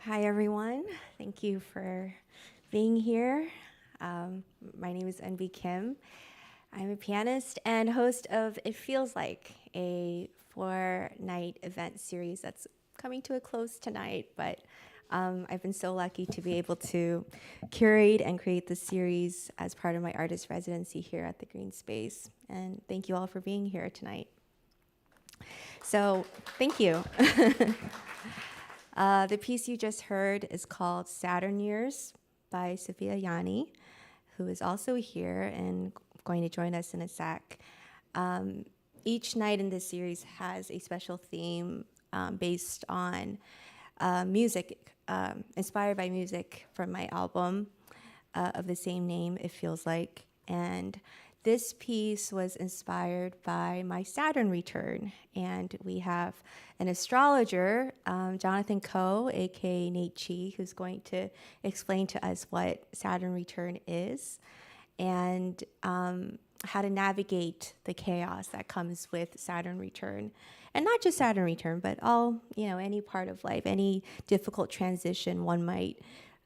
Hi, everyone. Thank you for being here. My name is Eunbi Kim. I'm a pianist and host of It Feels Like, a 4-night event series that's coming to a close tonight, but I've been so lucky to be able to curate and create this series as part of my artist residency here at the Greene Space. And thank you all for being here tonight. So, thank you. The piece you just heard is called Saturn Years by Sofia Yani, who is also here and going to join us in a sec. Each night in this series has a special theme based on music, inspired by music from my album of the same name, It Feels Like. And this piece was inspired by my Saturn return. And we have an astrologer, Jonathan Ko, aka Nate Chi, who's going to explain to us what Saturn return is and how to navigate the chaos that comes with Saturn return. And not just Saturn return, but any part of life, any difficult transition one might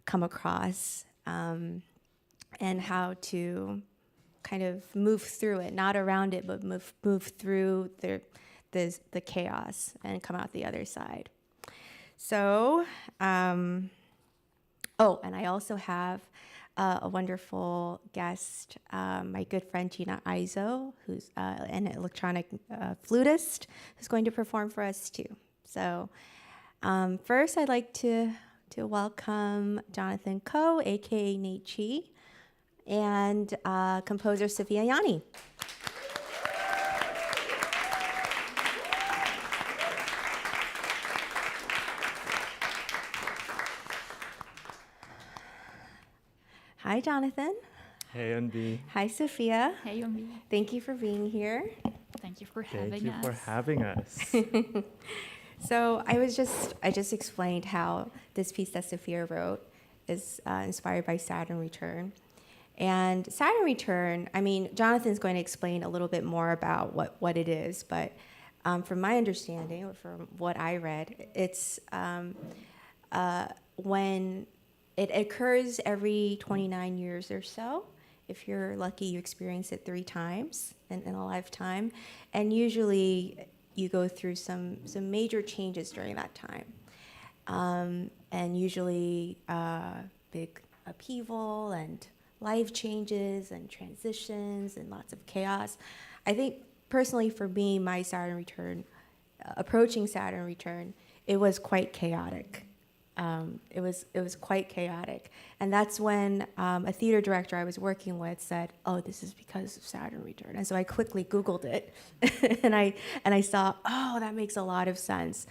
come across, and how to kind of move through it, not around it, but move through the chaos and come out the other side. So, and I also have a wonderful guest, my good friend Gina Izo, who's an electronic flutist, who's going to perform for us too. So, first, I'd like to welcome Jonathan Ko, aka Nate Chi, and composer Sofia Yani. Hi, Jonathan. Hey, Eunbi. Hi, Sofia. Hey, Eunbi. Thank you for being here. Thank you for having us. Thank you for having us. So I just explained how this piece that Sofia wrote is inspired by Saturn Return. And Saturn Return, Jonathan's going to explain a little bit more about what it is, but from my understanding, or from what I read, it's when it occurs every 29 years or so. If you're lucky, you experience it 3 times in a lifetime. And usually you go through some major changes during that time. And usually big upheaval and life changes and transitions and lots of chaos. I think personally for me, my Saturn return, approaching Saturn return, it was quite chaotic. It was quite chaotic. And that's when a theater director I was working with said, "Oh, this is because of Saturn return." And so I quickly Googled it and I saw, oh, that makes a lot of sense.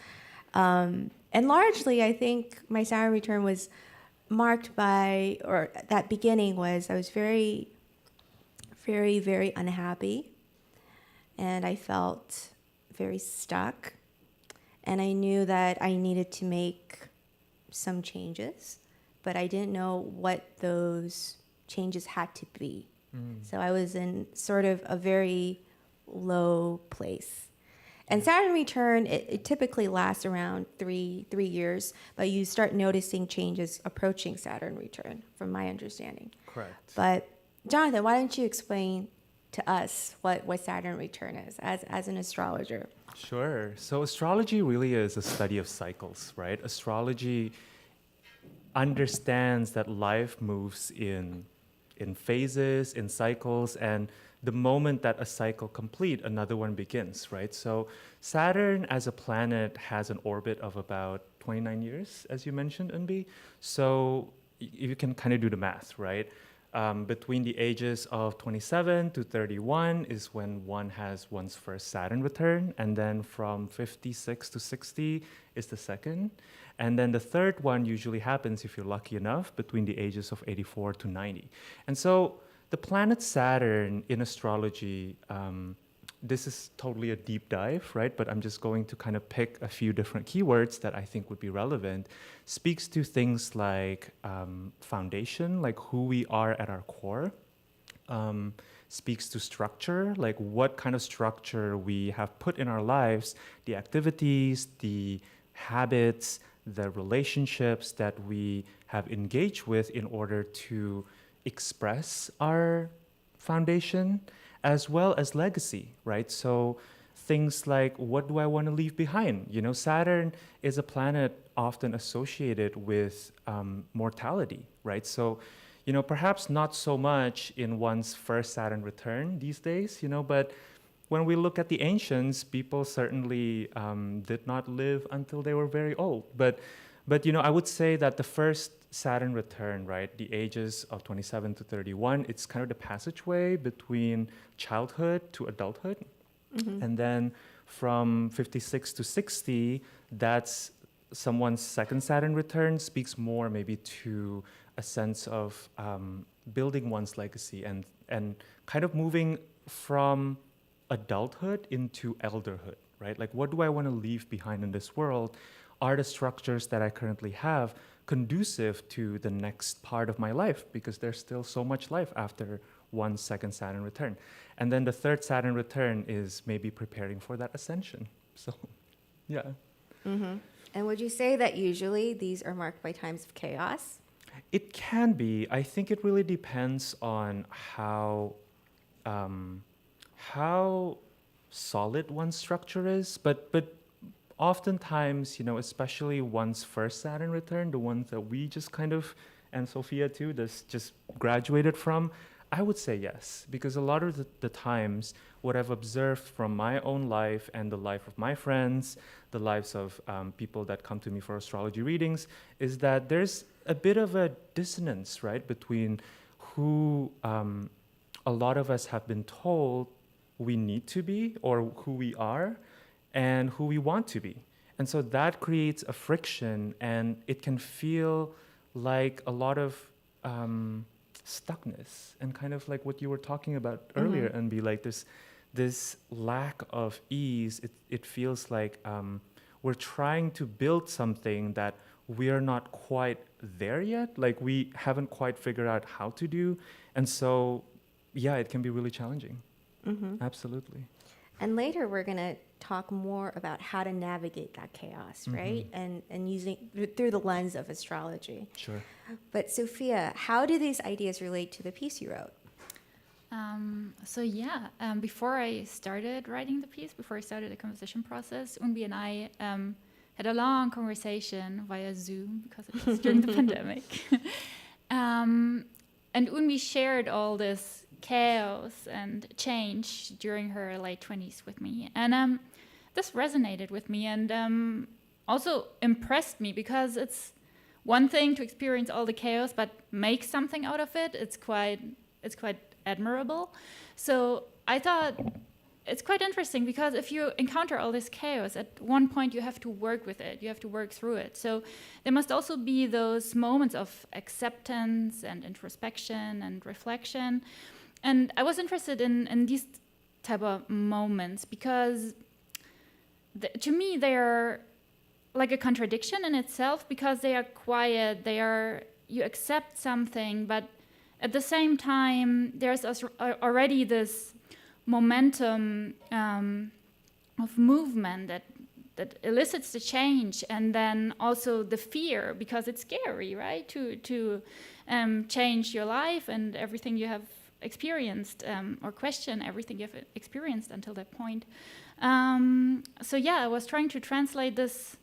And largely, I think my Saturn return was marked by, or that beginning was, I was very, very, very unhappy. And I felt very stuck. And I knew that I needed to make some changes, but I didn't know what those changes had to be. So I was in sort of a very low place. And Saturn return, it typically lasts around three years, but you start noticing changes approaching Saturn return, from my understanding. Correct. But Jonathan, why don't you explain to us what Saturn return is as an astrologer? Sure. So astrology really is a study of cycles, right? Astrology understands that life moves in phases, in cycles, and the moment that a cycle complete, another one begins, right? So Saturn as a planet has an orbit of about 29 years, as you mentioned, Eunbi. So you can kind of do the math, right? Between the ages of 27 to 31 is when one has one's first Saturn return, and then from 56 to 60 is the second. And then the third one usually happens, if you're lucky enough, between the ages of 84 to 90. And so the planet Saturn in astrology, this is totally a deep dive, right? But I'm just going to kind of pick a few different keywords that I think would be relevant. Speaks to things like foundation, like who we are at our core. Speaks to structure, like what kind of structure we have put in our lives, the activities, the habits, the relationships that we have engaged with in order to express our foundation, as well as legacy, right? So things like, what do I want to leave behind? You know, Saturn is a planet often associated with mortality, right? So, you know, perhaps not so much in one's first Saturn return these days, you know, but when we look at the ancients, people certainly did not live until they were very old. But you know, I would say that the first Saturn return, right, the ages of 27 to 31, it's kind of the passageway between childhood to adulthood. Mm-hmm. And then from 56 to 60, that's someone's second Saturn return, speaks more maybe to a sense of building one's legacy and kind of moving from adulthood into elderhood, right? Like, what do I want to leave behind in this world? Are the structures that I currently have conducive to the next part of my life? Because there's still so much life after one second Saturn return. And then the third Saturn return is maybe preparing for that ascension. So, yeah. Mm-hmm. And would you say that usually these are marked by times of chaos? It can be. I think it really depends on how solid one's structure is, but oftentimes, you know, especially one's first Saturn return, the ones that we just kind of, and Sofia too, this just graduated from, I would say yes, because a lot of the times, what I've observed from my own life and the life of my friends, the lives of people that come to me for astrology readings, is that there's a bit of a dissonance, right, between who a lot of us have been told we need to be or who we are and who we want to be. And so that creates a friction, and it can feel like a lot of stuckness and kind of like what you were talking about earlier, and be like this lack of ease. It feels like we're trying to build something that we are not quite there yet, like we haven't quite figured out how to do. And so, yeah, it can be really challenging. Mm-hmm. Absolutely. And later we're going to talk more about how to navigate that chaos, right? And using through the lens of astrology. Sure. But Sofia, how do these ideas relate to the piece you wrote? Before I started writing the piece, before I started the composition process, Eunbi and I had a long conversation via Zoom because it was during the pandemic. And Eunbi shared all this chaos and change during her late 20s with me. And this resonated with me and also impressed me, because it's one thing to experience all the chaos, but make something out of it. It's quite admirable. So I thought it's quite interesting, because if you encounter all this chaos, at one point you have to work with it, you have to work through it. So there must also be those moments of acceptance and introspection and reflection. And I was interested in these type of moments because to me they are like a contradiction in itself, because they are quiet, you accept something, but at the same time there's already this momentum of movement that elicits the change, and then also the fear, because it's scary, right, to change your life and everything you have experienced, or question everything you've experienced until that point. I was trying to translate this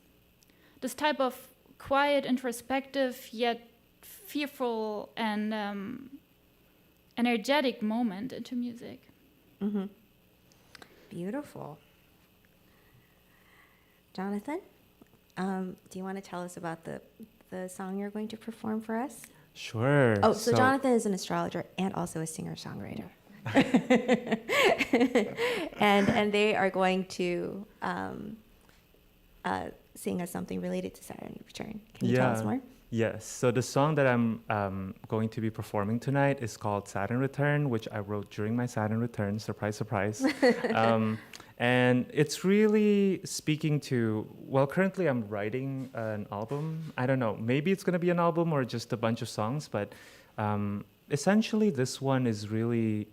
type of quiet, introspective, yet fearful and energetic moment into music. Mm-hmm. Beautiful. Jonathan, do you want to tell us about the song you're going to perform for us? Sure. Oh, so Jonathan is an astrologer and also a singer-songwriter. and they are going to sing us something related to Saturn Return. Can you tell us more? Yes. So the song that I'm going to be performing tonight is called Saturn Return, which I wrote during my Saturn Return. Surprise, surprise. And it's really speaking to, well, currently I'm writing an album. I don't know, maybe it's going to be an album or just a bunch of songs, but essentially this one is really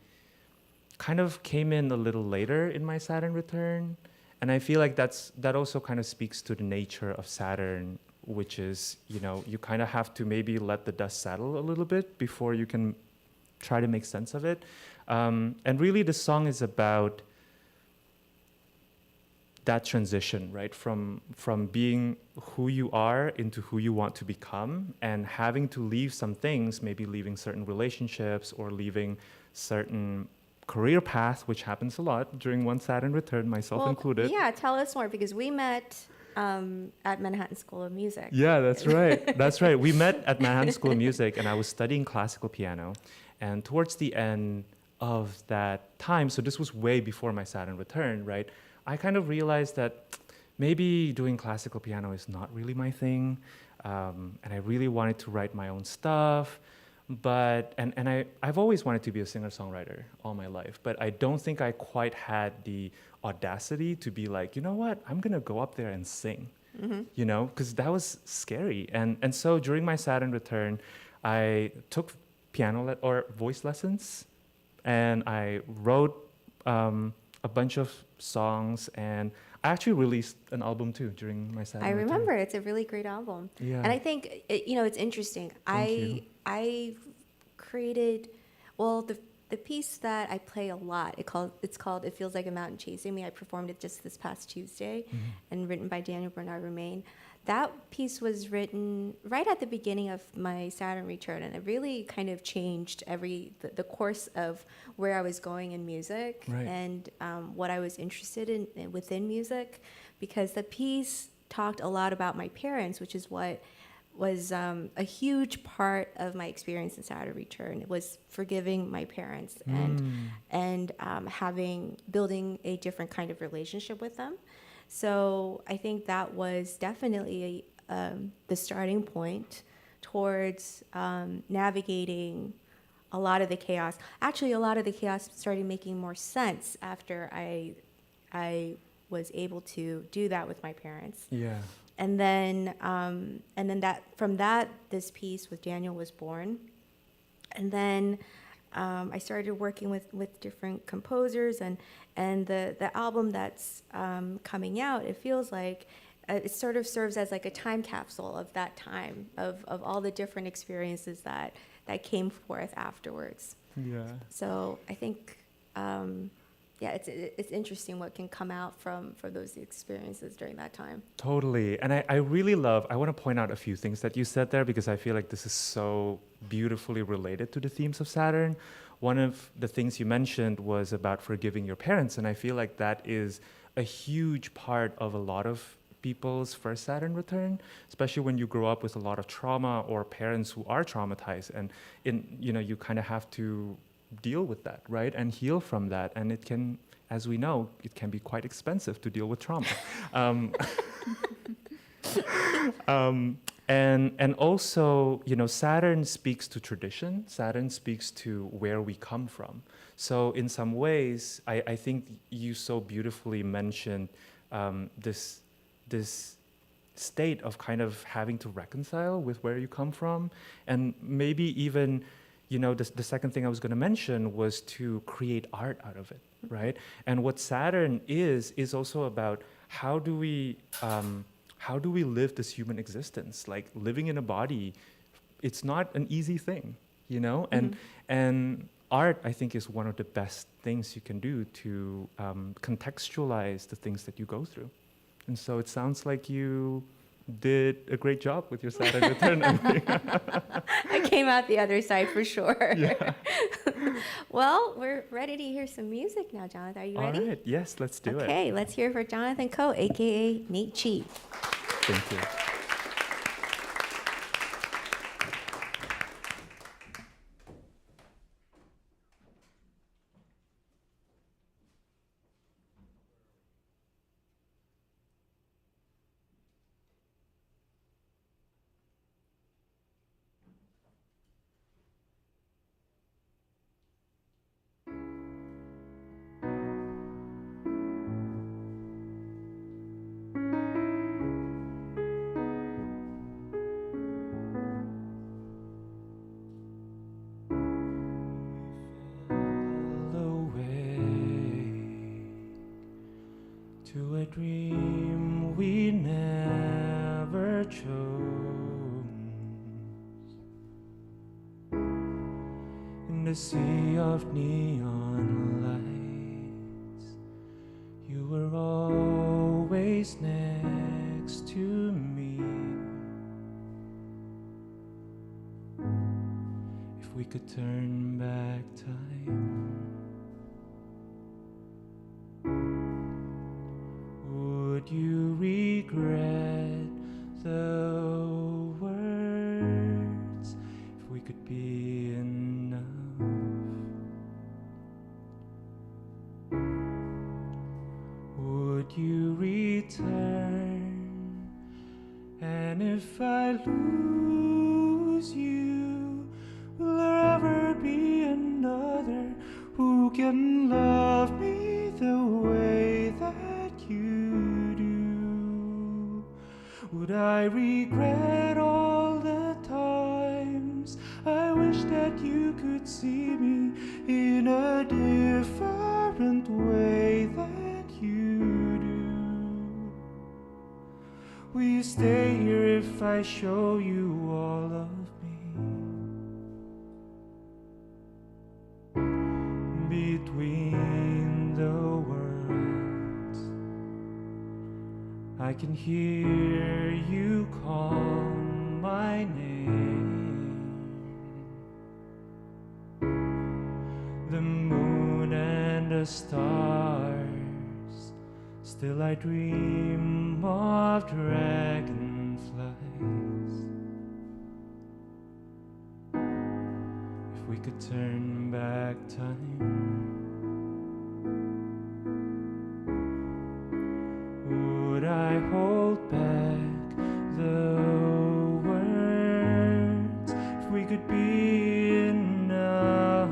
kind of came in a little later in my Saturn Return. And I feel like that also kind of speaks to the nature of Saturn which is, you kind of have to maybe let the dust settle a little bit before you can try to make sense of it. And really, the song is about that transition, right? From being who you are into who you want to become, and having to leave some things, maybe leaving certain relationships or leaving certain career path, which happens a lot during one Saturn return, myself included. Yeah, tell us more, because we met at Manhattan School of Music. Yeah, that's right. That's right. We met at Manhattan School of Music, and I was studying classical piano. And towards the end of that time, so this was way before my Saturn return, right? I kind of realized that maybe doing classical piano is not really my thing. And I really wanted to write my own stuff. But I've always wanted to be a singer-songwriter all my life, but I don't think I quite had the audacity to be like, you know what, I'm gonna go up there and sing, because that was scary. And so during my Saturn return, I took piano or voice lessons, and I wrote a bunch of songs, and I actually released an album too during my Saturn return. remember, it's a really great album. Yeah. And I think, it's interesting. I created, the piece that I play a lot, it's called It Feels Like a Mountain Chasing Me. I performed it just this past Tuesday, and written by Daniel Bernard Romain. That piece was written right at the beginning of my Saturn return, and it really kind of changed the course of where I was going in music, Right. and what I was interested in within music, because the piece talked a lot about my parents, which is what was a huge part of my experience in Saturn return. It was forgiving my parents and building a different kind of relationship with them. So I think that was definitely the starting point towards navigating a lot of the chaos. Actually, a lot of the chaos started making more sense after I was able to do that with my parents. Yeah. And then this piece with Daniel was born. And then I started working with different composers, and the album that's coming out, it feels like it sort of serves as like a time capsule of that time, of all the different experiences that came forth afterwards. Yeah. So I think, it's interesting what can come out from those experiences during that time. Totally. And I really I want to point out a few things that you said there, because I feel like this is so beautifully related to the themes of Saturn. One of the things you mentioned was about forgiving your parents. And I feel like that is a huge part of a lot of people's first Saturn return, especially when you grow up with a lot of trauma or parents who are traumatized. And you kind of have to deal with that, right? And heal from that. And it can, as we know, it can be quite expensive to deal with trauma. And also, Saturn speaks to tradition. Saturn speaks to where we come from. So in some ways, I think you so beautifully mentioned this state of kind of having to reconcile with where you come from. And maybe even, the second thing I was going to mention was to create art out of it, right? And what Saturn is also about how do we live this human existence? Like, living in a body, it's not an easy thing, And art, I think, is one of the best things you can do to contextualize the things that you go through. And so it sounds like you did a great job with your Saturn return. I came out the other side for sure. Yeah. Well, we're ready to hear some music now, Jonathan. Are you ready? All right. Yes, let's do it. Okay, let's hear it for Jonathan Ko, a.k.a. Nate Chi. Thank you. To a dream we never never chose. In the sea of neon lights, you were always next to me. If we could turn back time, would you regret the words? If we could be enough, would you return? And if I lose you, will there ever be another who can love me the way that you do? Would I regret all the times I wish that you could see me in a different way that you do? Will you stay here if I show you all of me? Between the words, I can hear you call my name. The moon and the stars, still I dream of dragonflies. If we could turn back time, would I hold back the words? If we could be enough,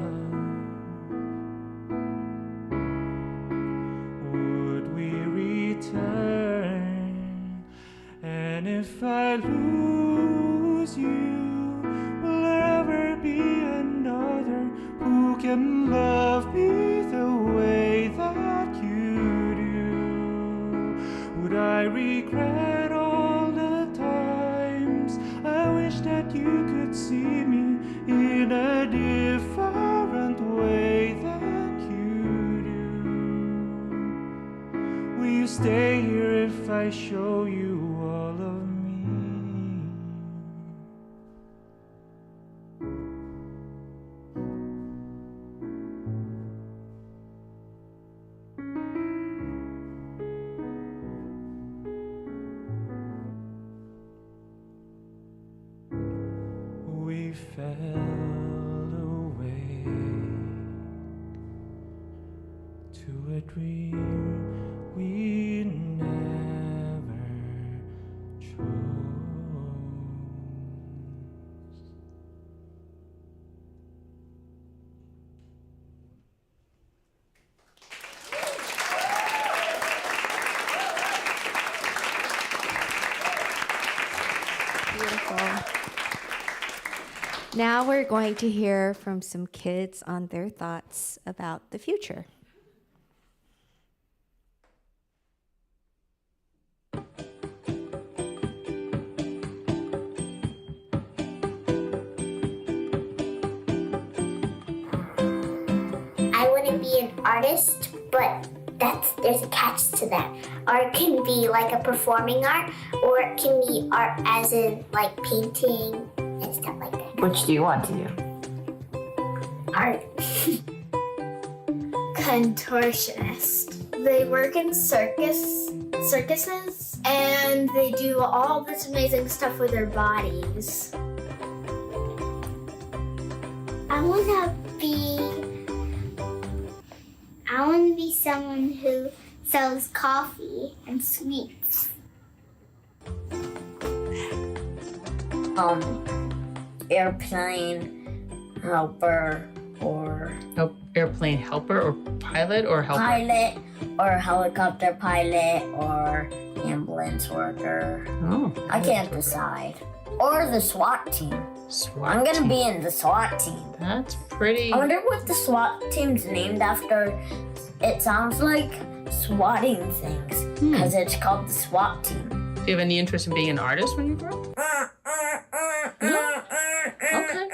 would we return? And if I lose you, will there ever be another who can love me the way that you do? Would I regret all the times I wish that you could see me in a different way that you do? Will you stay here if I show you all of me? We fell away to a dream we never chose. Beautiful. Now we're going to hear from some kids on their thoughts about the future. I want to be an artist, but there's a catch to that. Art can be like a performing art, or it can be art as in like painting and stuff like that. Which do you want to do? Art. Contortionist. They work in circuses, and they do all this amazing stuff with their bodies. I want to be someone who sells coffee and sweets. Airplane helper or Airplane helper or pilot or helper? pilot or helicopter pilot or ambulance worker. Oh. I can't decide. Or the SWAT team. SWAT I'm gonna team. be in the SWAT team. That's pretty. I wonder what the SWAT team's named after. It sounds like swatting things because it's called the SWAT team. Do you have any interest in being an artist when you grow up? No? Okay.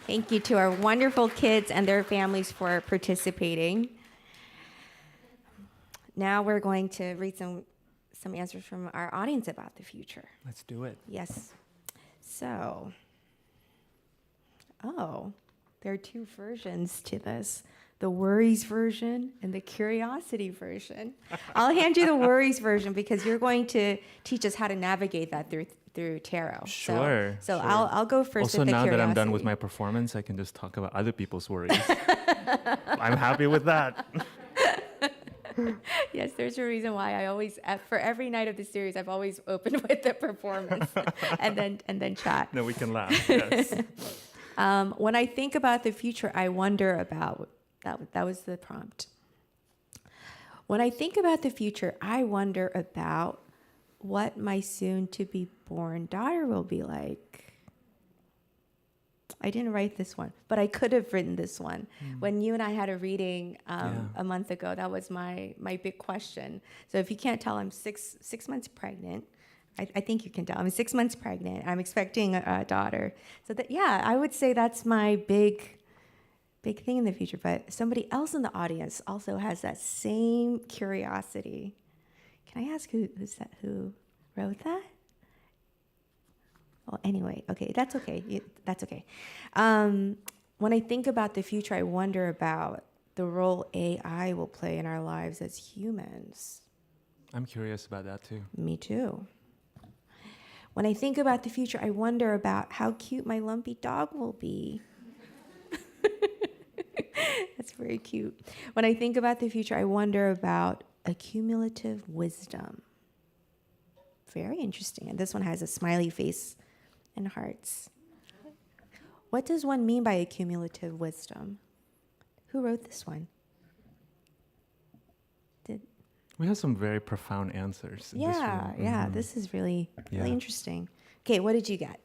Thank you to our wonderful kids and their families for participating. Now we're going to read some answers from our audience about the future. Let's do it. Yes. So, there are two versions to this. The worries version and the curiosity version. I'll hand you the worries version because you're going to teach us how to navigate that through tarot. Sure. So sure. I'll go first Also, with the now curiosity. that I'm done with my performance, I can just talk about other people's worries. I'm happy with that. Yes, there's a reason why I always, for every night of the series, I've always opened with the performance and then chat. No, we can laugh. Yes. When I think about the future, I wonder about, that was the prompt. When I think about the future, I wonder about what my soon-to-be-born daughter will be like. I didn't write this one, but I could have written this one. When you and I had a reading a month ago, that was my big question. So if you can't tell, I'm six months pregnant. I think you can tell. I'm 6 months pregnant. I'm expecting a daughter. So I would say that's my big thing in the future. But somebody else in the audience also has that same curiosity. Can I ask who wrote that? Well, anyway, okay, that's okay. That's okay. When I think about the future, I wonder about the role AI will play in our lives as humans. I'm curious about that too. Me too. When I think about the future, I wonder about how cute my lumpy dog will be. That's very cute. When I think about the future, I wonder about accumulative wisdom. Very interesting. And this one has a smiley face and hearts. What does one mean by accumulative wisdom? Who wrote this one? We have some very profound answers. In this room. This is really Yeah. interesting. Okay, what did you get?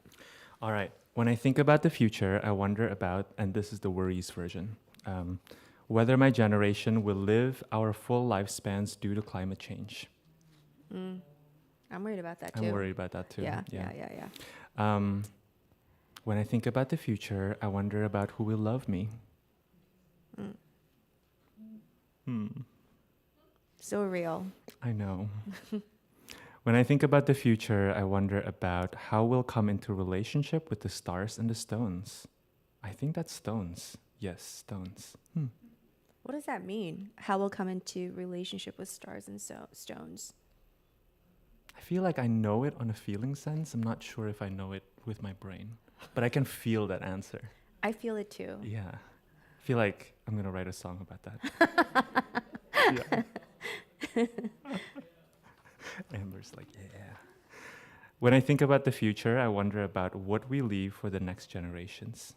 All right. When I think about the future, I wonder about, and this is the worries version, whether my generation will live our full lifespans due to climate change. I'm worried about that too. I'm worried about that too. Yeah. When I think about the future, I wonder about who will love me. So real. I know. When I think about the future, I wonder about how we'll come into relationship with the stars and the stones. I think that's stones. Yes, stones. What does that mean? How we'll come into relationship with stars and stones? I feel like I know it on a feeling sense. I'm not sure if I know it with my brain, but I can feel that answer. I feel it too. Yeah. I feel like I'm going to write a song about that. Yeah. Amber's like, yeah. When I think about the future, I wonder about what we leave for the next generations.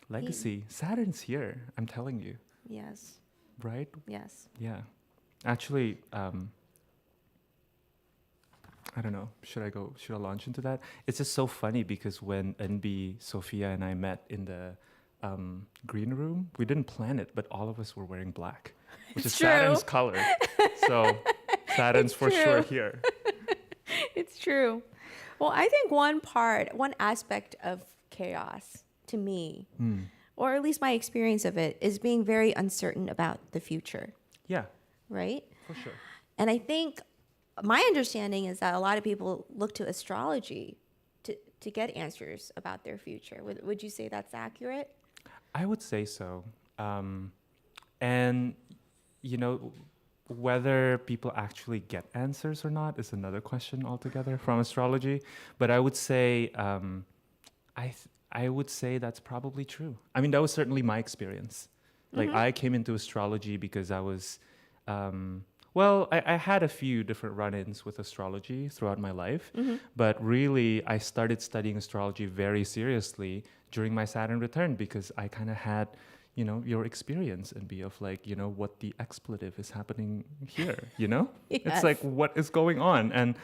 Legacy. Saturn's here, I'm telling you. Yes. Right? Yes. Yeah. Actually, I don't know. Should I launch into that? It's just so funny because when Eunbi, Sofia, and I met in the green room, we didn't plan it, but all of us were wearing black, which is true. Saturn's color. So Saturn's for sure here. It's true. Well, I think one aspect of chaos to me, or at least my experience of it, is being very uncertain about the future, Yeah, right? for sure. And I think my understanding is that a lot of people look to astrology to get answers about their future. Would you say that's accurate? I would say so. And, you know, whether people actually get answers or not is another question altogether from astrology. But I would say, I would say that's probably true. I mean, that was certainly my experience. Like, I came into astrology because I was, I had a few different run-ins with astrology throughout my life. But really, I started studying astrology very seriously during my Saturn return because I kind of had, your experience and be of like, what the expletive is happening here, It's Yes. like, what is going on? And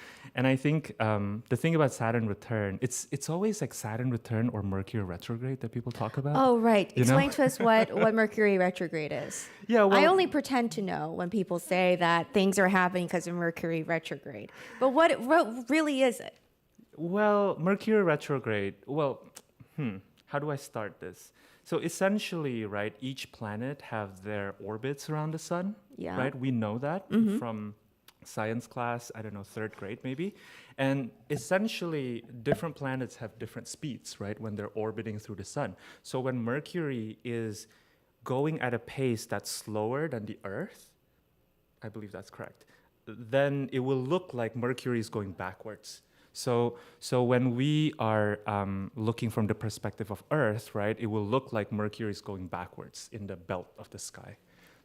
I think the thing about Saturn return, it's always like Saturn return or Mercury retrograde that people talk about. Oh, right. You know? Explain to us what Mercury retrograde is. Yeah, well, I only pretend to know when people say that things are happening because of Mercury retrograde. But what really is it? Well, Mercury retrograde, how do I start this? So essentially, right, each planet have their orbits around the sun, Yeah. right? We know that from science class, I don't know, 3rd grade maybe. And essentially, different planets have different speeds, right, when they're orbiting through the sun. So when Mercury is going at a pace that's slower than the Earth, I believe that's correct, then it will look like Mercury is going backwards. So when we are looking from the perspective of Earth, right, it will look like Mercury is going backwards in the belt of the sky.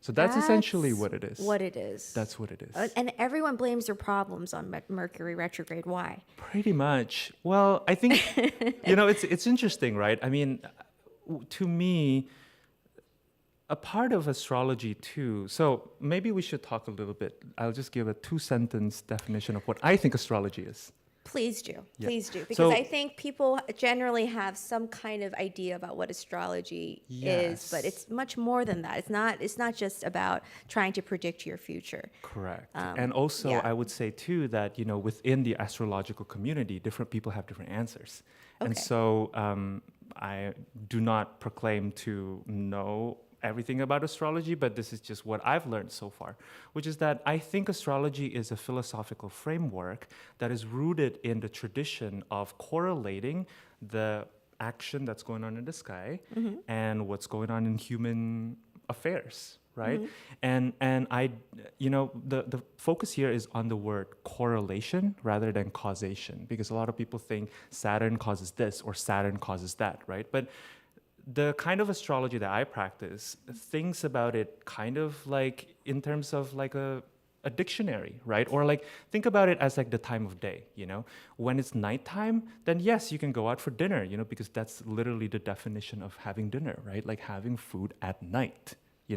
So that's essentially what it is. What it is. That's what it is. And everyone blames their problems on Mercury retrograde. Why? Pretty much. Well, I think, it's interesting, right? I mean, to me, a part of astrology too. So maybe we should talk a little bit. I'll just give a 2-sentence definition of what I think astrology is. Please do. Yeah. Please do. Because So- I think people generally have some kind of idea about what astrology is, but Yes. it's much more than that. It's not just about trying to predict your future. Correct. And also, yeah. I would say too that, within the astrological community, different people have different answers. And Okay. so I do not proclaim to know everything about astrology, but this is just what I've learned so far, which is that I think astrology is a philosophical framework that is rooted in the tradition of correlating the action that's going on in the sky and what's going on in human affairs, right? And I, the focus here is on the word correlation rather than causation, because a lot of people think Saturn causes this or Saturn causes that, right? But the kind of astrology that I practice thinks about it kind of like in terms of like a dictionary, right? Or like think about it as like the time of day, When it's nighttime, then yes, you can go out for dinner, because that's literally the definition of having dinner, right? Like having food at night.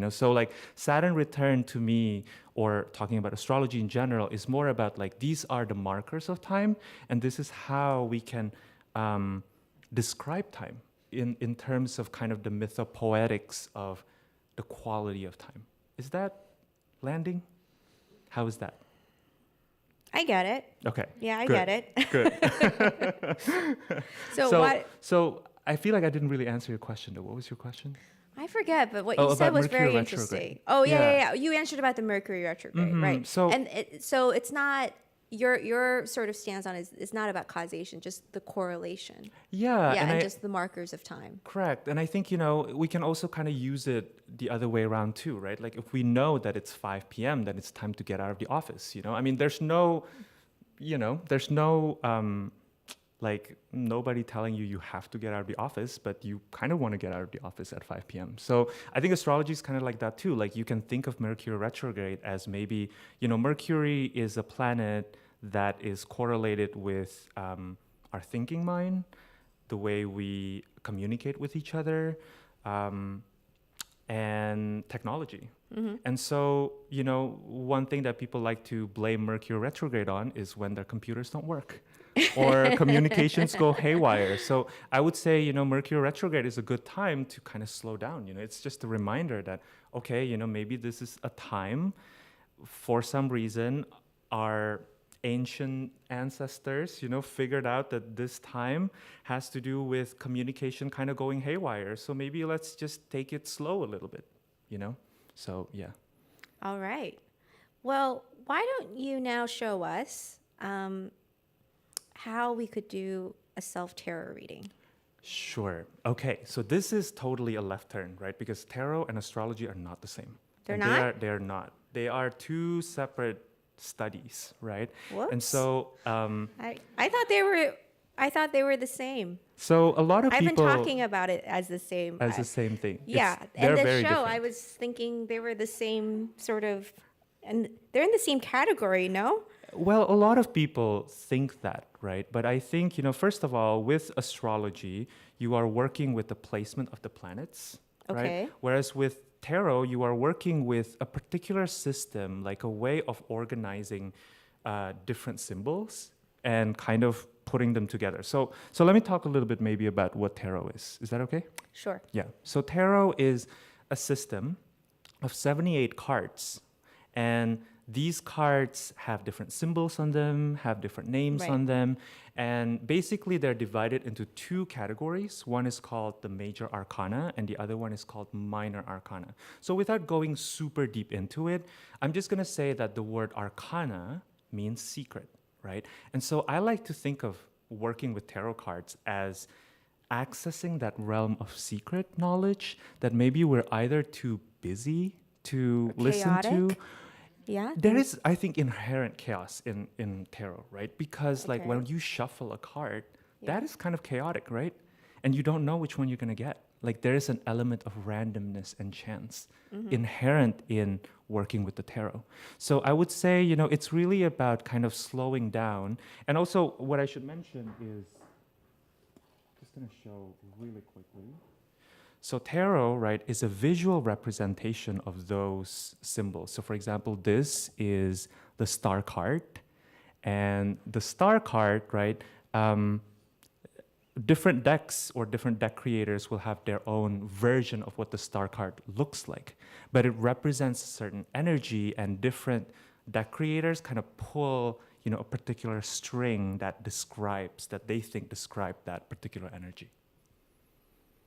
So like Saturn return to me, or talking about astrology in general, is more about like these are the markers of time, and this is how we can describe time in terms of kind of the mythopoetics of the quality of time. Is that landing? How is that? I get it. Okay. Yeah, I good, get it. Good. So I feel like I didn't really answer your question though. What was your question? I forget, but what Oh, you said about was Mercury very retrograde. interesting. Oh, Yeah. yeah. You answered about the Mercury retrograde, right? So- and so it's not your sort of stance on it is not about causation, just the correlation. Yeah. Yeah, and I- just the markers of time. Correct. And I think, we can also kind of use it the other way around too, right? Like if we know that it's 5 p.m., then it's time to get out of the office, I mean, there's no, like nobody telling you have to get out of the office, but you kind of want to get out of the office at 5 p.m. So I think astrology is kind of like that too. Like you can think of Mercury retrograde as maybe, Mercury is a planet that is correlated with our thinking mind, the way we communicate with each other, and technology. And so, one thing that people like to blame Mercury retrograde on is when their computers don't work or communications go haywire. So I would say, Mercury retrograde is a good time to kind of slow down. It's just a reminder that, okay, maybe this is a time for some reason our ancient ancestors, figured out that this time has to do with communication kind of going haywire. So maybe let's just take it slow a little bit, So, yeah. All right. Well, why don't you now show us how we could do a self-tarot reading? Sure. Okay. So this is totally a left turn, right? Because tarot and astrology are not the same. They're And not? They are not. They are two separate studies, right? Whoops. And so, I thought they were the same. so a lot of I've been people talking about it as the same. as the same thing. Yeah, They're and the very show, different. I was thinking they were the same sort of, and they're in the same category, no? Well, a lot of people think that, right? But I think, first of all, with astrology, you are working with the placement of the planets. Okay. right? Whereas with tarot, you are working with a particular system, like a way of organizing different symbols and kind of putting them together. So let me talk a little bit maybe about what tarot is. Is that okay? Sure. Yeah. So tarot is a system of 78 cards. And these cards have different symbols on them, have different names Right. on them. And basically, they're divided into two categories. One is called the major arcana, and the other one is called minor arcana. So without going super deep into it, I'm just going to say that the word arcana means secret, right? And so I like to think of working with tarot cards as accessing that realm of secret knowledge that maybe we're either too busy to Or listen to. chaotic? Yeah. There is, I think, inherent chaos in tarot, right? Because like Okay. when you shuffle a card, Yeah. that is kind of chaotic, right? And you don't know which one you're gonna get. Like there is an element of randomness and chance inherent in working with the tarot. So I would say, it's really about kind of slowing down. And also what I should mention is, just gonna show really quickly. So tarot, right, is a visual representation of those symbols. So for example, this is the star card. And the star card, right, different decks or different deck creators will have their own version of what the star card looks like. But it represents a certain energy, and different deck creators kind of pull, a particular string that they think describe that particular energy.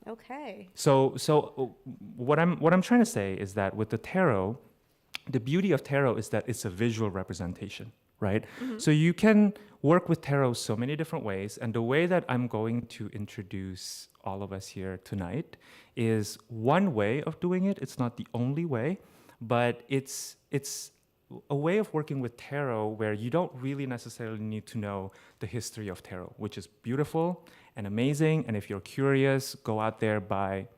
Okay. So what I'm trying to say is that with the tarot, the beauty of tarot is that it's a visual representation, right? So you can work with tarot so many different ways, and the way that I'm going to introduce all of us here tonight is one way of doing it. It's not the only way, but it's a way of working with tarot where you don't really necessarily need to know the history of tarot, which is beautiful and amazing. And if you're curious, go out there, buy,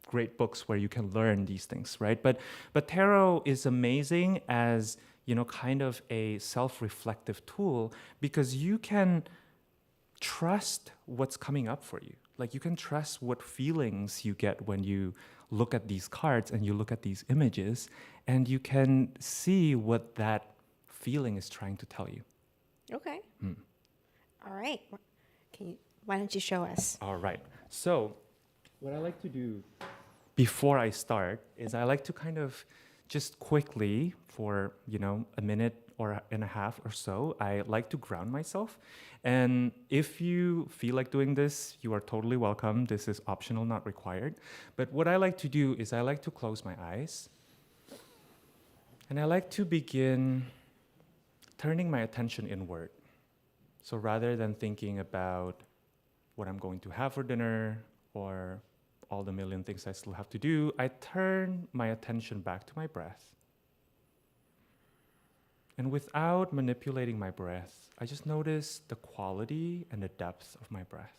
great books where you can learn these things, right? But tarot is amazing as, kind of a self-reflective tool, because you can trust what's coming up for you. Like you can trust what feelings you get when you look at these cards and you look at these images, and you can see what that feeling is trying to tell you. Okay. All right. Why don't you show us? All right. So what I like to do before I start is I like to kind of just quickly, for a minute or and a half or so, I like to ground myself. And if you feel like doing this, you are totally welcome. This is optional, not required. But what I like to do is I like to close my eyes, and I like to begin turning my attention inward. So rather than thinking about what I'm going to have for dinner or all the million things I still have to do, I turn my attention back to my breath. And without manipulating my breath, I just notice the quality and the depth of my breath.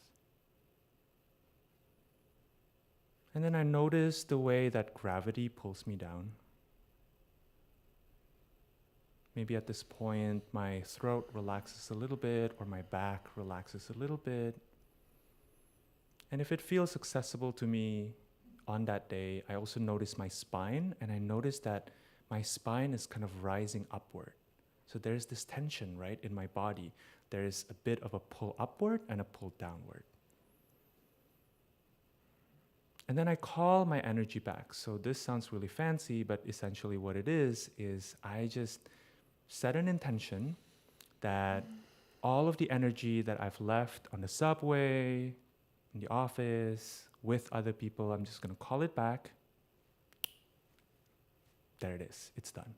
And then I notice the way that gravity pulls me down. Maybe at this point, my throat relaxes a little bit, or my back relaxes a little bit. And if it feels accessible to me on that day, I also notice my spine, and I notice that my spine is kind of rising upward. So there's this tension, right, in my body. There's a bit of a pull upward and a pull downward. And then I call my energy back. So this sounds really fancy, but essentially what it is I just set an intention that all of the energy that I've left on the subway, in the office, with other people, I'm just gonna call it back. There it is, it's done.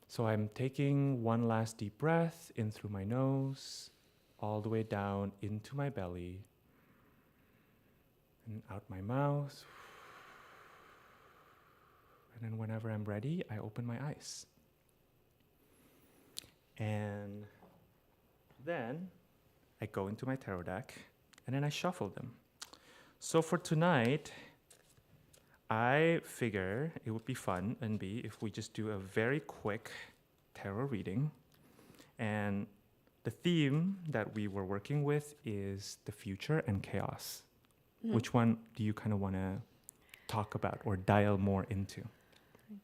So I'm taking one last deep breath in through my nose, all the way down into my belly, and out my mouth. And then whenever I'm ready, I open my eyes. And then I go into my tarot deck, and then I shuffle them. So for tonight, I figure it would be fun, Eunbi, if we just do a very quick tarot reading. And the theme that we were working with is the future and chaos. Which one do you kind of want to talk about or dial more into?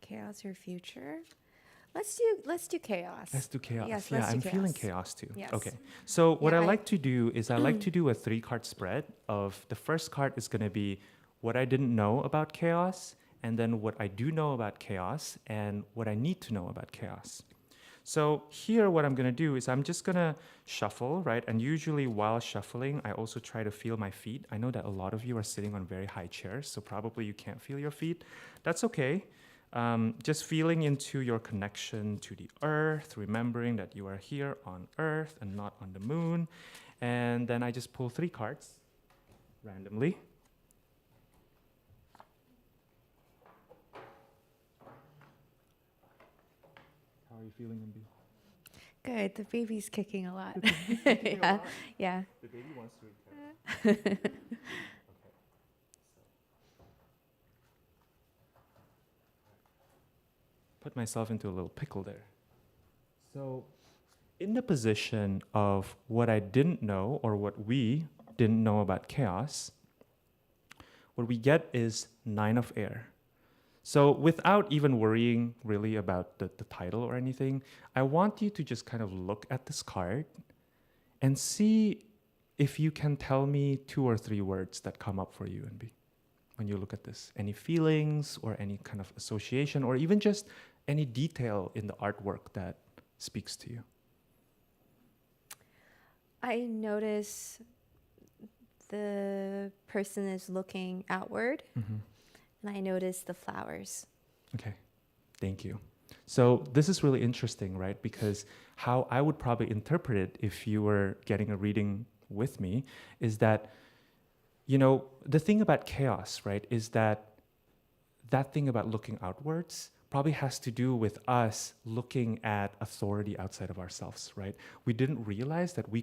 Chaos or future? Let's do chaos. Let's do chaos. Yes, Yeah, let's do I'm feeling chaos. chaos too. Yes. Okay. So what Yeah, I like to do is I like to do a 3-card spread of the first card is going to be what I didn't know about chaos, and then what I do know about chaos, and what I need to know about chaos. So here what I'm going to do is I'm just going to shuffle, right? And usually while shuffling, I also try to feel my feet. I know that a lot of you are sitting on very high chairs, so probably you can't feel your feet. That's okay. Just feeling into your connection to the earth, remembering that you are here on earth and not on the moon. And then I just pull 3 cards randomly. How are you feeling, Eunbi? Good. The baby's kicking a lot. Kicking a lot? Yeah. The baby wants to return. Okay. Put myself into a little pickle there. So, in the position of what I didn't know or what we didn't know about chaos, what we get is 9 of air. So, without even worrying really about the title or anything, I want you to just kind of look at this card and see if you can tell me 2 or 3 words that come up for you, Eunbi, when you look at this. Any feelings or any kind of association or even just any detail in the artwork that speaks to you. I notice the person is looking outward, and I notice the flowers. Okay, thank you. So this is really interesting, right? Because how I would probably interpret it if you were getting a reading with me is that, you know, the thing about chaos, right, is that thing about looking outwards probably has to do with us looking at authority outside of ourselves, right? We didn't realize that we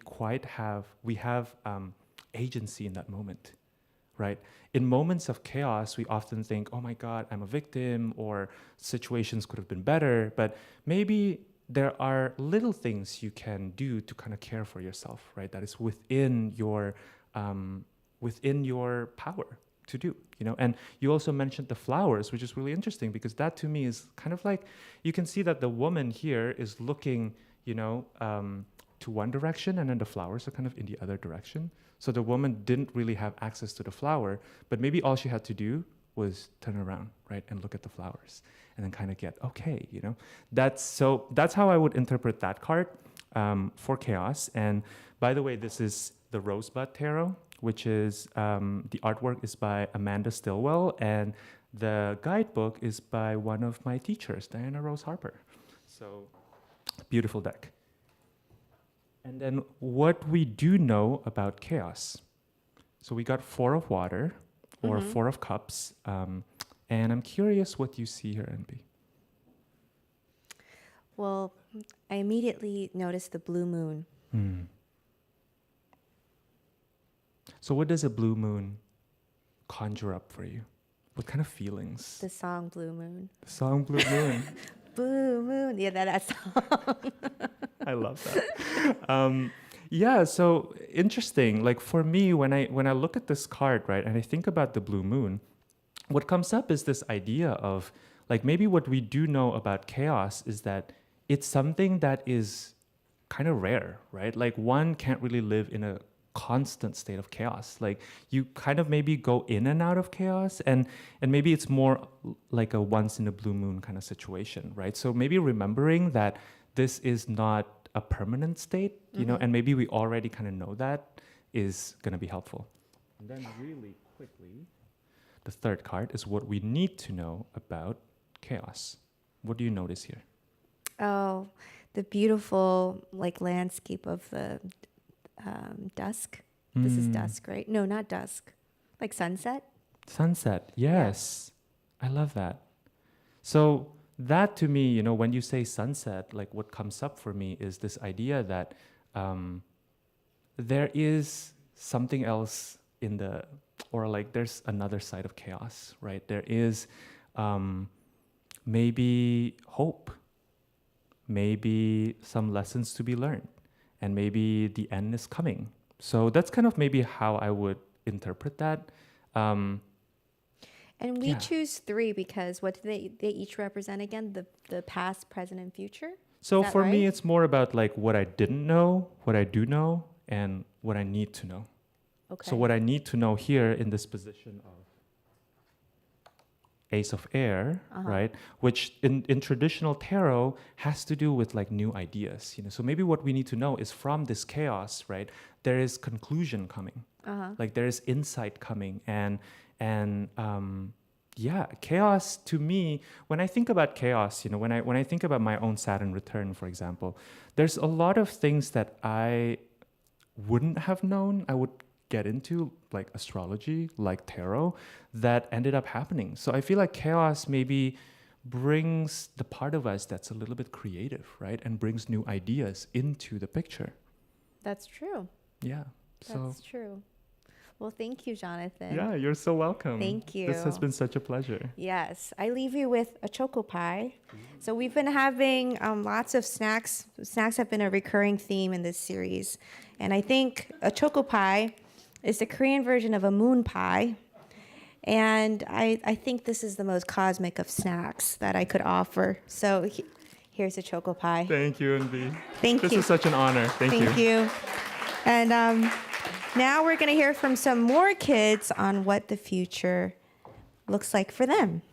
have agency in that moment, right? In moments of chaos, we often think, oh my God, I'm a victim, or situations could have been better, but maybe there are little things you can do to kind of care for yourself, right? That is within your power to do, you know. And you also mentioned the flowers, which is really interesting because that to me is kind of like, you can see that the woman here is looking, you know, to one direction, and then the flowers are kind of in the other direction. So the woman didn't really have access to the flower, but maybe all she had to do was turn around, right, and look at the flowers, and then kind of get, okay, you know. That's how I would interpret that card for chaos. And by the way, this is the Rosebud Tarot, which is the artwork is by Amanda Stillwell, and the guidebook is by one of my teachers, Diana Rose Harper. So beautiful deck. And then what we do know about chaos. So we got 4 of water, or 4 of cups, and I'm curious what you see here, Eunbi. Well, I immediately noticed the blue moon. So what does a blue moon conjure up for you? What kind of feelings? The song Blue Moon. The song Blue Moon. Blue Moon. Yeah, that song. I love that. Yeah, so interesting. Like for me, when I look at this card, right, and I think about the blue moon, what comes up is this idea of, like, maybe what we do know about chaos is that it's something that is kind of rare, right? Like one can't really live in a constant state of chaos. Like you kind of maybe go in and out of chaos, and maybe it's more like a once in a blue moon kind of situation, right? So maybe remembering that this is not a permanent state, you know, and maybe we already kind of know that is going to be helpful. And then really quickly, the third card is what we need to know about chaos. What do you notice here? Oh, the beautiful like landscape of the dusk. This is dusk, right? No, not dusk. Like sunset. Sunset, yes. I love that. So that to me, you know, when you say sunset, like what comes up for me is this idea that there is something else or like there's another side of chaos, right? There is maybe hope, maybe some lessons to be learned, and maybe the end is coming. So that's kind of maybe how I would interpret that. And we Yeah. choose 3 because what do they each represent again? The past, present, and future? So Is that for me, right? it's more about like what I didn't know, what I do know, and what I need to know. Okay. So what I need to know here in this position of Ace of Air, right? Which in traditional tarot has to do with like new ideas, you know. So maybe what we need to know is from this chaos, right? There is conclusion coming, like there is insight coming, and yeah, chaos to me. When I think about chaos, you know, when I think about my own Saturn return, for example, there's a lot of things that I wouldn't have known I would get into, like astrology, like tarot, that ended up happening. So I feel like chaos maybe brings the part of us that's a little bit creative, right? And brings new ideas into the picture. That's true. Yeah. So That's true. Well, thank you, Jonathan. yeah, you're so welcome. Thank you. This has been such a pleasure. Yes, I leave you with a choco pie. So we've been having lots of snacks. Snacks have been a recurring theme in this series. And I think a choco pie is the Korean version of a moon pie. And I think this is the most cosmic of snacks that I could offer. So here's a choco pie. Thank you, Eunbi. Thank This you. is such an honor. Thank Thank you. And now we're going to hear from some more kids on what the future looks like for them.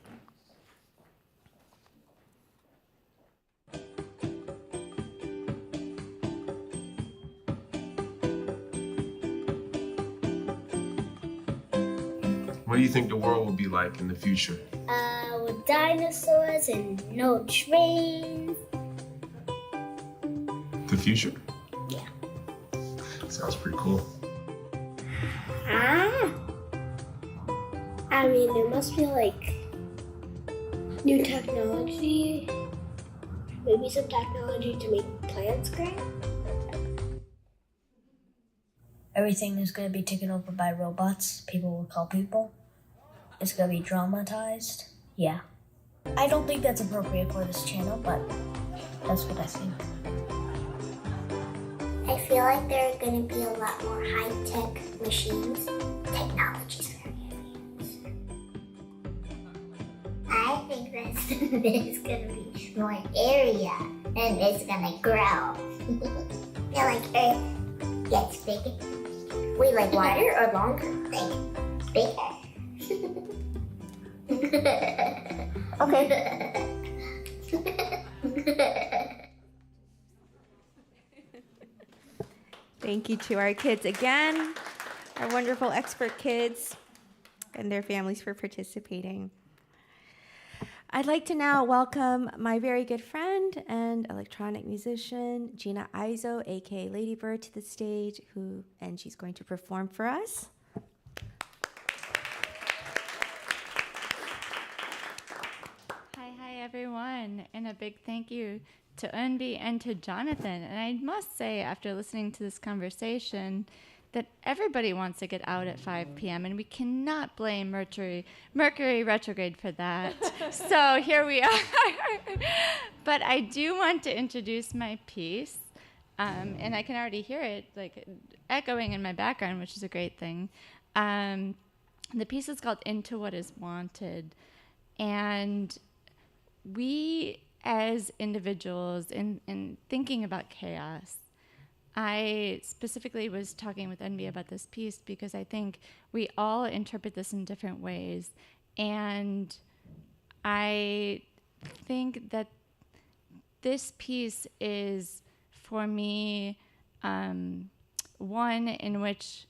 What do you think the world will be like in the future? With dinosaurs and no trains. The future? Yeah. Sounds pretty cool. I mean, there must be like new technology. Maybe some technology to make plants grow. Everything is going to be taken over by robots. People will call people. It's going to be dramatized. Yeah. I don't think that's appropriate for this channel, but that's what I think. I feel like there are going to be a lot more high-tech machines. Technologies for areas. I think that there's going to be more area and it's going to grow. I feel like Earth gets bigger. Wait, like wider or longer? Like bigger. Okay. Thank you to our kids again, our wonderful expert kids and their families for participating. I'd like to now welcome my very good friend and electronic musician, Gina Izo, aka Ladybird, to the stage, and she's going to perform for us. Hi everyone, and a big thank you to Eunbi and to Jonathan. And I must say, after listening to this conversation, that everybody wants to get out at 5 p.m. and we cannot blame Mercury retrograde for that. So here we are. But I do want to introduce my piece, and I can already hear it like echoing in my background, which is a great thing. The piece is called Into What Is Wanted, and we as individuals in thinking about chaos, I specifically was talking with Eunbi about this piece because I think we all interpret this in different ways. And I think that this piece is, for me, one in which,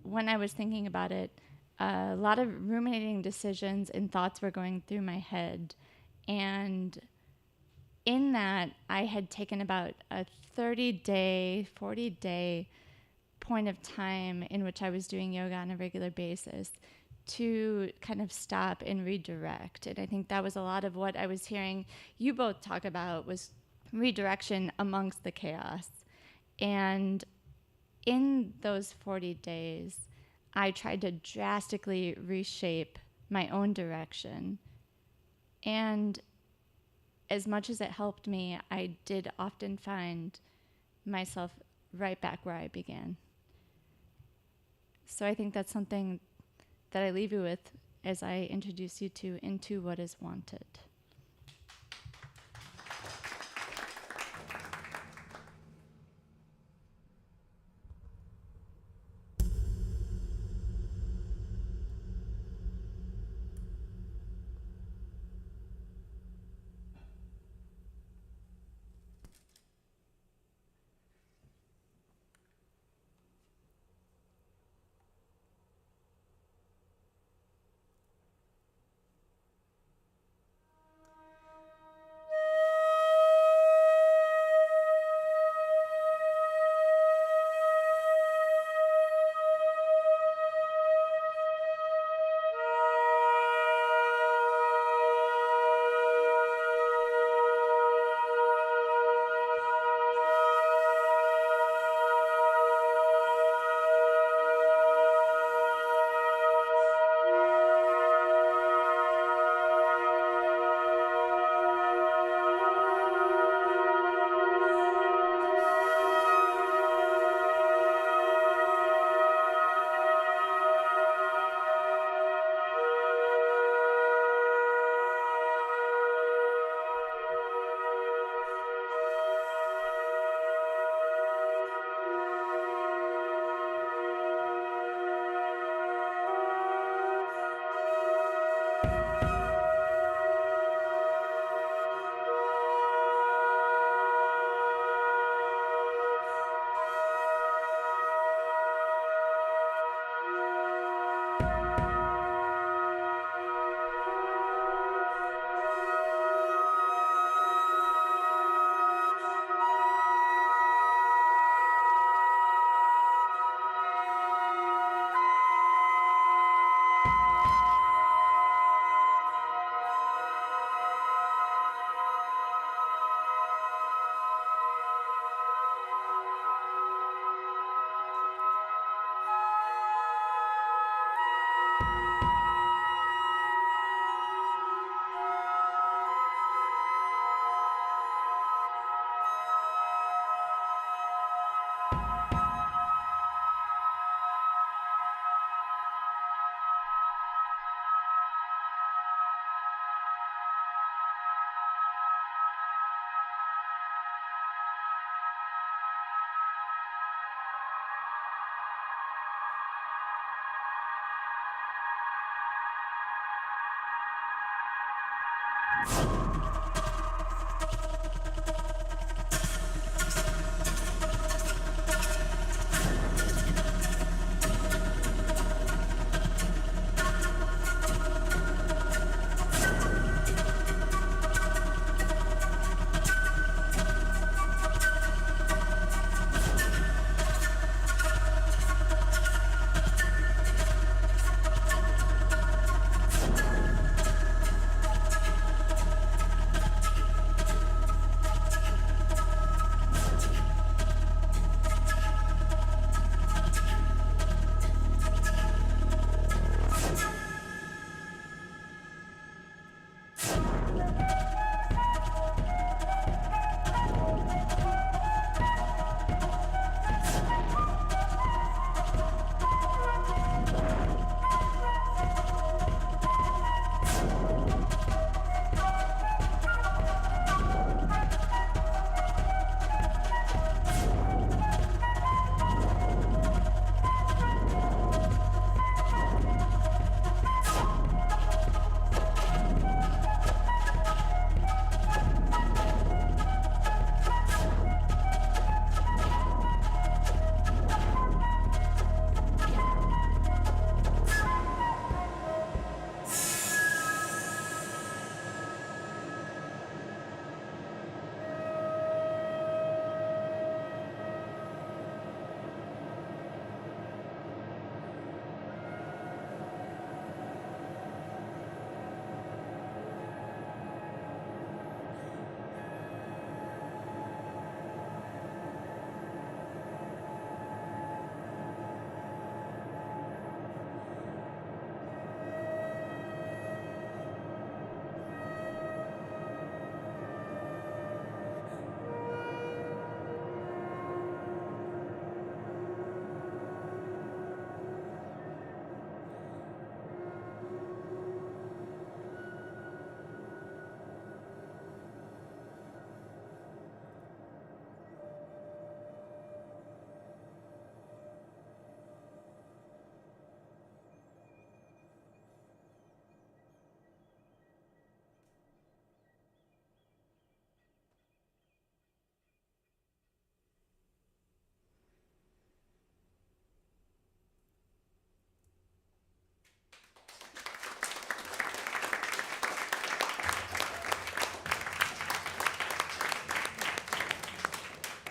when I was thinking about it, a lot of ruminating decisions and thoughts were going through my head. And in that, I had taken about a 30-day, 40-day point of time in which I was doing yoga on a regular basis to kind of stop and redirect. And I think that was a lot of what I was hearing you both talk about, was redirection amongst the chaos. And in those 40 days, I tried to drastically reshape my own direction. And as much as it helped me, I did often find myself right back where I began. So I think that's something that I leave you with as I introduce you to Into What Is Wanted.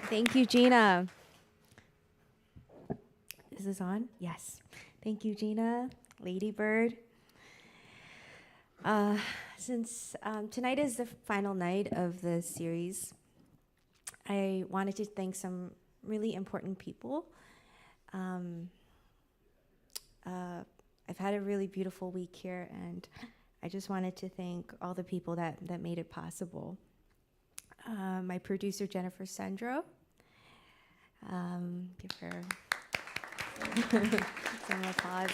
Thank you, Gina. Is this on? Yes. Thank you, Gina. Ladybird. Since tonight is the final night of the series, I wanted to thank some really important people. I've had a really beautiful week here, and I just wanted to thank all the people that made it possible. My producer, Jennifer Sendro. Give her some applause.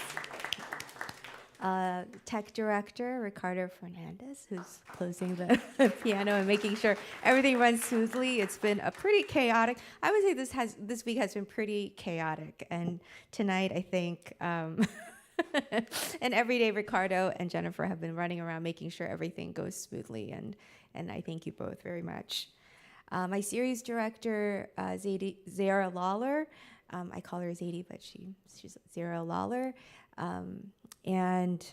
Tech director, Ricardo Fernandez, who's closing the piano and making sure everything runs smoothly. It's been a pretty chaotic, I would say this week has been pretty chaotic. And tonight, I think, and every day, Ricardo and Jennifer have been running around making sure everything goes smoothly. And I thank you both very much. My series director, Zara Lawler. I call her Zadie, but she's Zara Lawler. And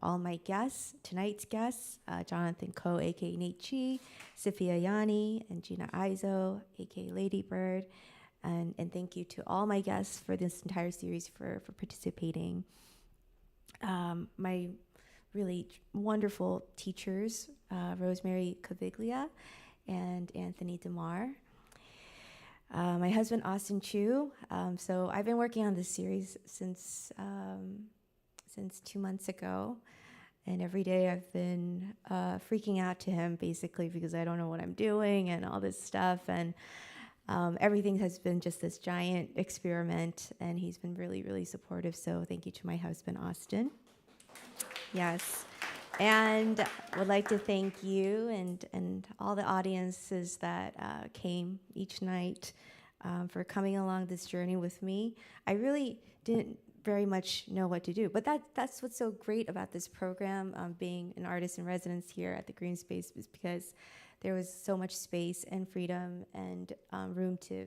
all my guests, tonight's guests, Jonathan Ko, a.k.a. Nate Chi, Sofia Yani, and Gina Izo, a.k.a. Ladybird. And thank you to all my guests for this entire series for participating. My really wonderful teachers, Rosemary Caviglia and Anthony DeMar. My husband, Austin Chu. So I've been working on this series since 2 months ago. And every day I've been freaking out to him, basically, because I don't know what I'm doing and all this stuff. And everything has been just this giant experiment. And he's been really, really supportive. So thank you to my husband, Austin. Yes. And would like to thank you and all the audiences that came each night for coming along this journey with me. I really didn't very much know what to do, but that's what's so great about this program, being an artist in residence here at the Greene Space, is because there was so much space and freedom and room to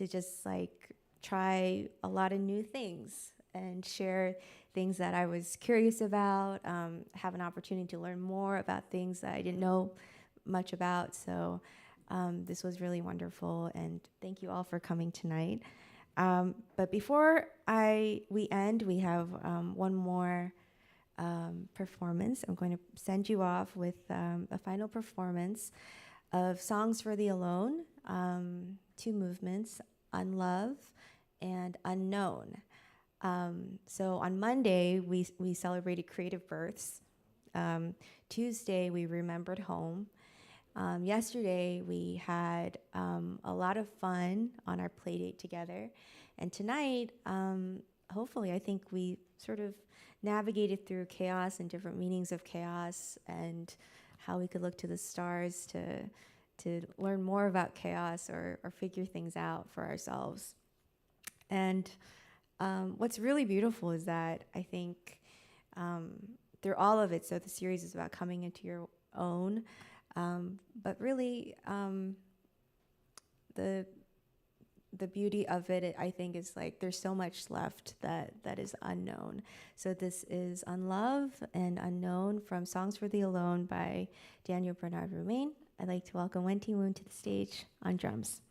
just like try a lot of new things and share things that I was curious about, have an opportunity to learn more about things that I didn't know much about. So this was really wonderful, and thank you all for coming tonight. But before we end, we have one more performance. I'm going to send you off with a final performance of Songs for the Alone, 2 movements, Unlove and Unknown. So on Monday, we celebrated creative births. Tuesday, we remembered home. Yesterday, we had a lot of fun on our play date together. And tonight, hopefully, I think we sort of navigated through chaos and different meanings of chaos and how we could look to the stars to learn more about chaos or figure things out for ourselves. And what's really beautiful is that I think through all of it, so the series is about coming into your own, but really the beauty of it, I think, is like there's so much left that is unknown. So this is Unlove and Unknown from Songs for the Alone by Daniel Bernard Roumain. I'd like to welcome Wen Ting Woon to the stage on drums.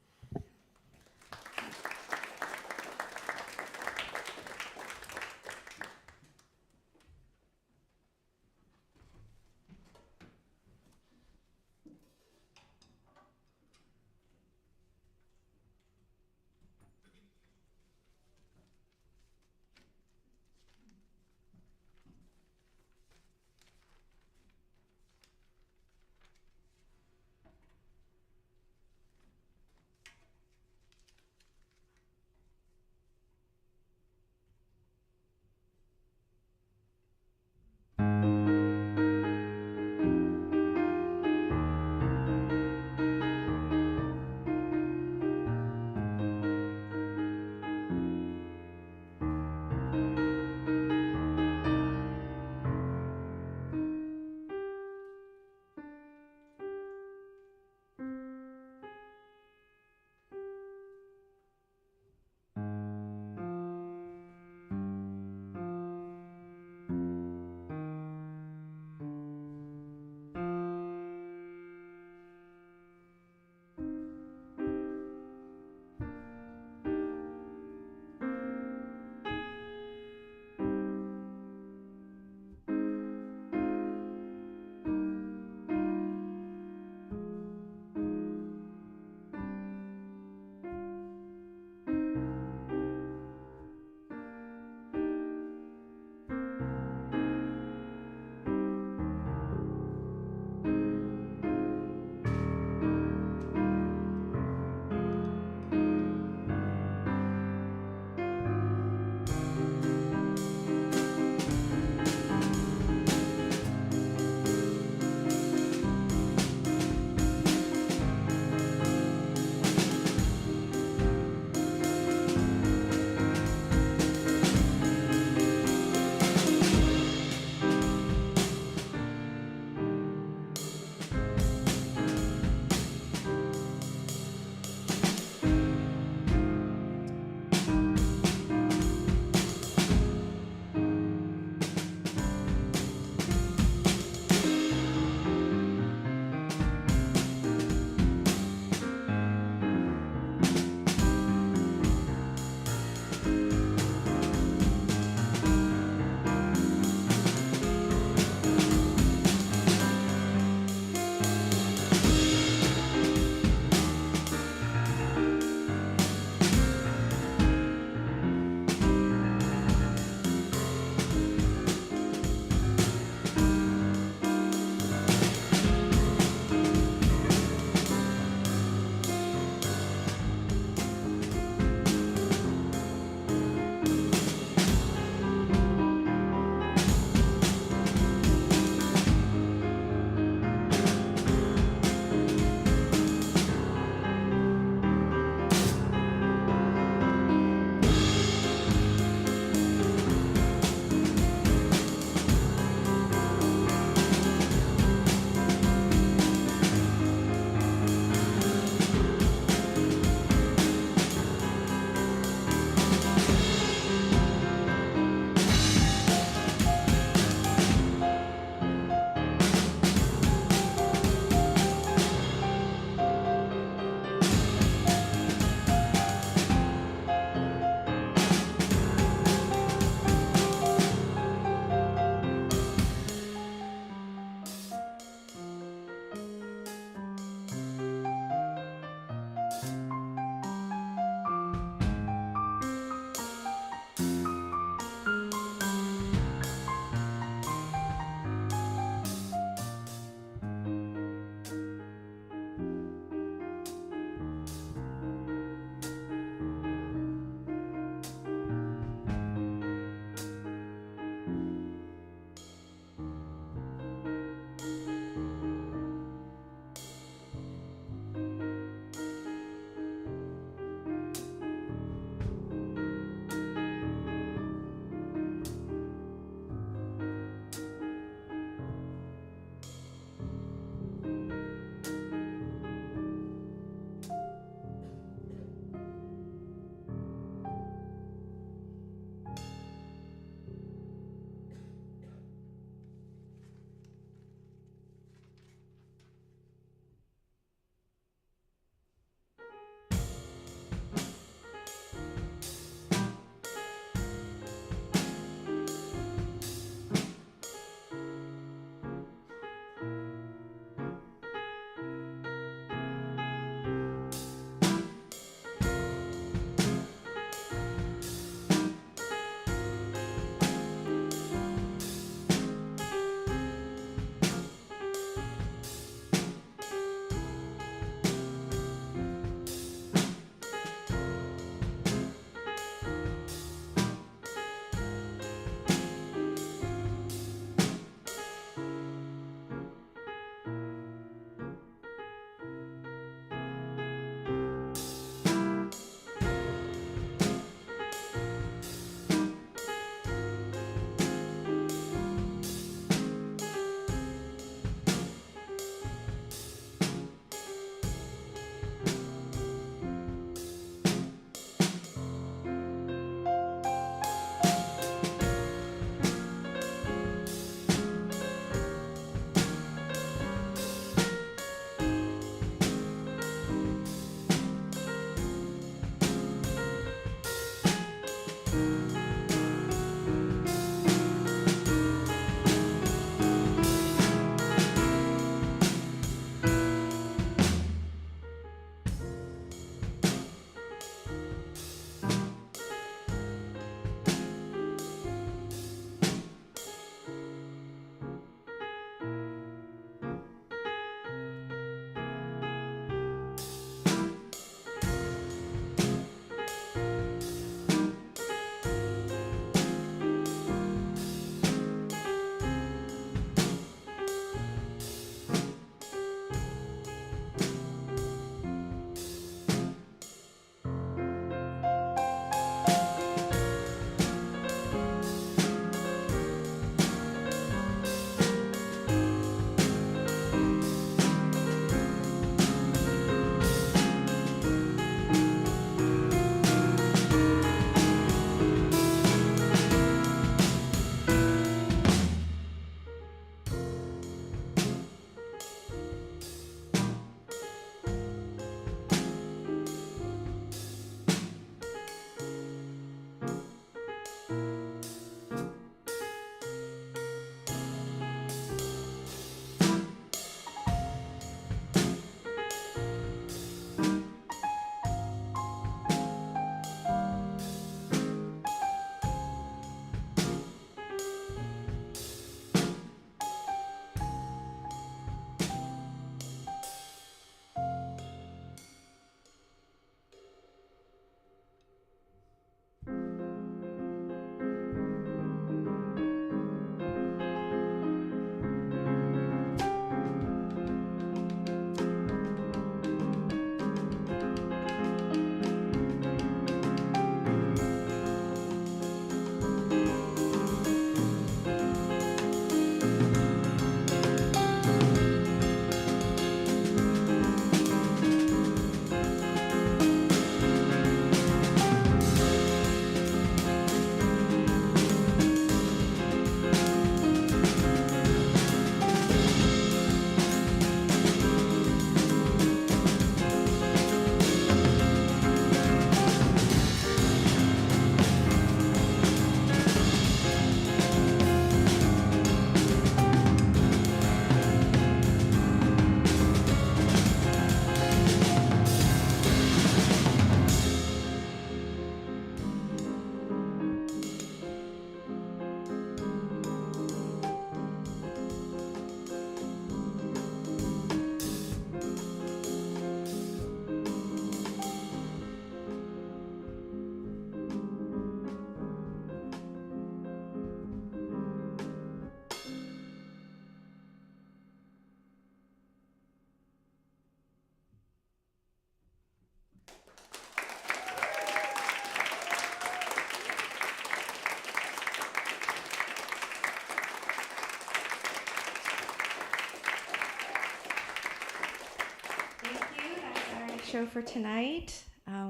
show for tonight.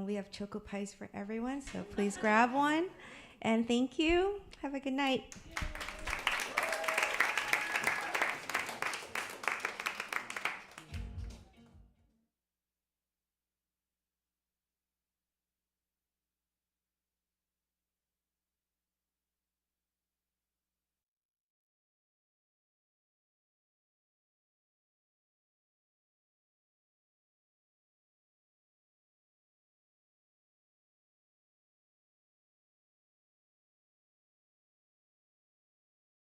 We have choco pies for everyone, so please grab one. And thank you. Have a good night.